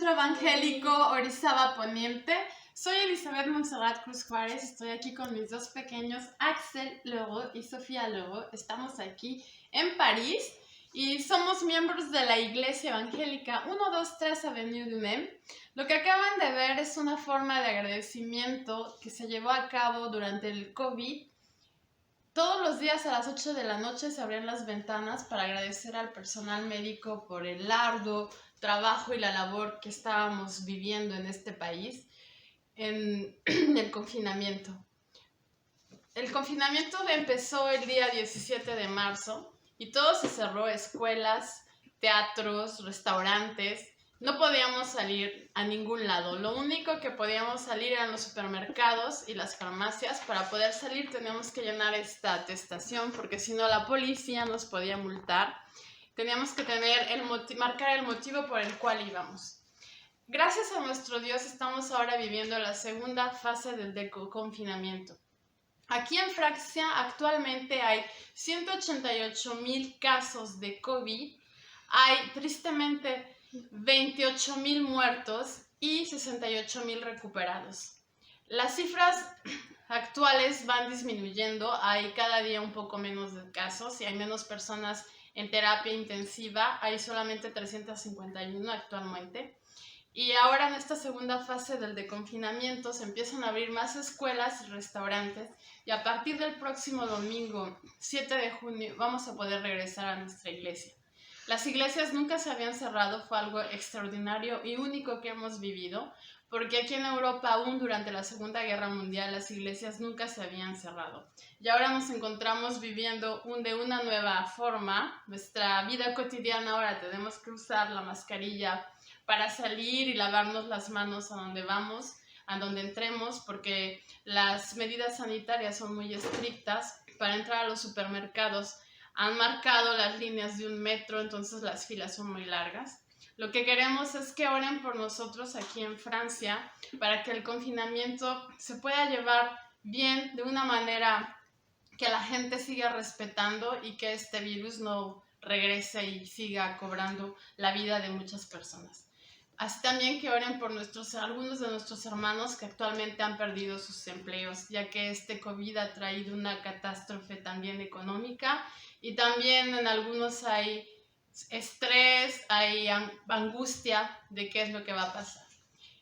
Centro Evangélico Orizaba Poniente. Soy Elizabeth Montserrat Cruz Juárez, estoy aquí con mis dos pequeños, Axel Leroux y Sofía Leroux. Estamos aquí en París y somos miembros de la Iglesia Evangélica 123 Avenue du Maine. Lo que acaban de ver es una forma de agradecimiento que se llevó a cabo durante el COVID. Todos los días a las 8 de la noche se abrían las ventanas para agradecer al personal médico por el arduo trabajo y la labor que estábamos viviendo en este país en el confinamiento. El confinamiento empezó el día 17 de marzo y todo se cerró: escuelas, teatros, restaurantes. No podíamos salir a ningún lado. Lo único que podíamos salir eran los supermercados y las farmacias. Para poder salir teníamos que llenar esta atestación porque si no la policía nos podía multar. Teníamos que marcar el motivo por el cual íbamos. Gracias a nuestro Dios estamos ahora viviendo la segunda fase del confinamiento. Aquí en Francia actualmente hay 188,000 casos de COVID. Hay tristemente 28,000 muertos y 68,000 recuperados. Las cifras actuales van disminuyendo, hay cada día un poco menos de casos y hay menos personas en terapia intensiva, hay solamente 351 actualmente. Y ahora en esta segunda fase del desconfinamiento se empiezan a abrir más escuelas y restaurantes y a partir del próximo domingo 7 de junio vamos a poder regresar a nuestra iglesia. Las iglesias nunca se habían cerrado, fue algo extraordinario y único que hemos vivido, porque aquí en Europa, aún durante la Segunda Guerra Mundial, las iglesias nunca se habían cerrado. Y ahora nos encontramos viviendo de una nueva forma. Nuestra vida cotidiana ahora tenemos que usar la mascarilla para salir y lavarnos las manos a donde vamos, a donde entremos, porque las medidas sanitarias son muy estrictas. Para entrar a los supermercados han marcado las líneas de 1 metro, entonces las filas son muy largas. Lo que queremos es que oren por nosotros aquí en Francia para que el confinamiento se pueda llevar bien, de una manera que la gente siga respetando y que este virus no regrese y siga cobrando la vida de muchas personas. Así también que oren por algunos de nuestros hermanos que actualmente han perdido sus empleos, ya que este COVID ha traído una catástrofe también económica y también en algunos hay estrés, hay angustia de qué es lo que va a pasar.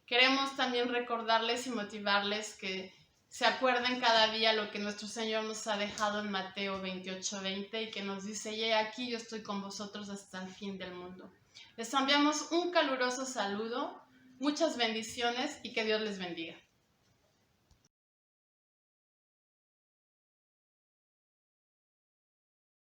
Queremos también recordarles y motivarles que se acuerden cada día lo que nuestro Señor nos ha dejado en Mateo 28:20 y que nos dice: y he aquí, yo estoy con vosotros hasta el fin del mundo. Les enviamos un caluroso saludo, muchas bendiciones y que Dios les bendiga.